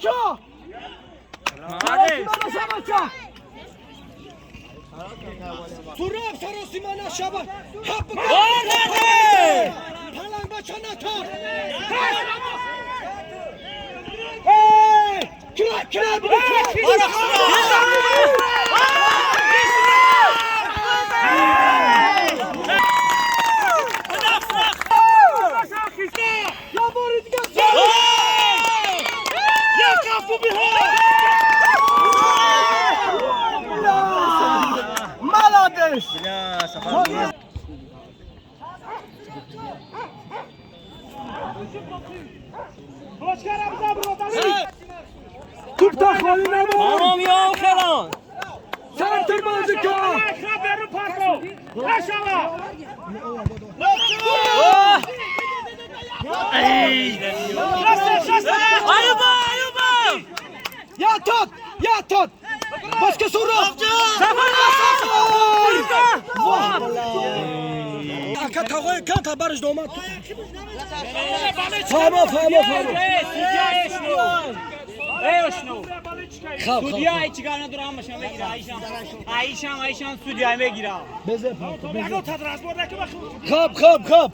Başka! Sarosima Şaban! Turab Sarosima Şaban! Hakkı! Falan başına tar! Hey! Kira! توپ تخالی نمون تمام یا خیران سنتر بازی کن Ayuba یا تات başka soru Aka tağoy kanta barış domat Fama سودیا ای چیکار ندارم ماشین بگیره ایشان سودیا بگیره بزه پارتو خب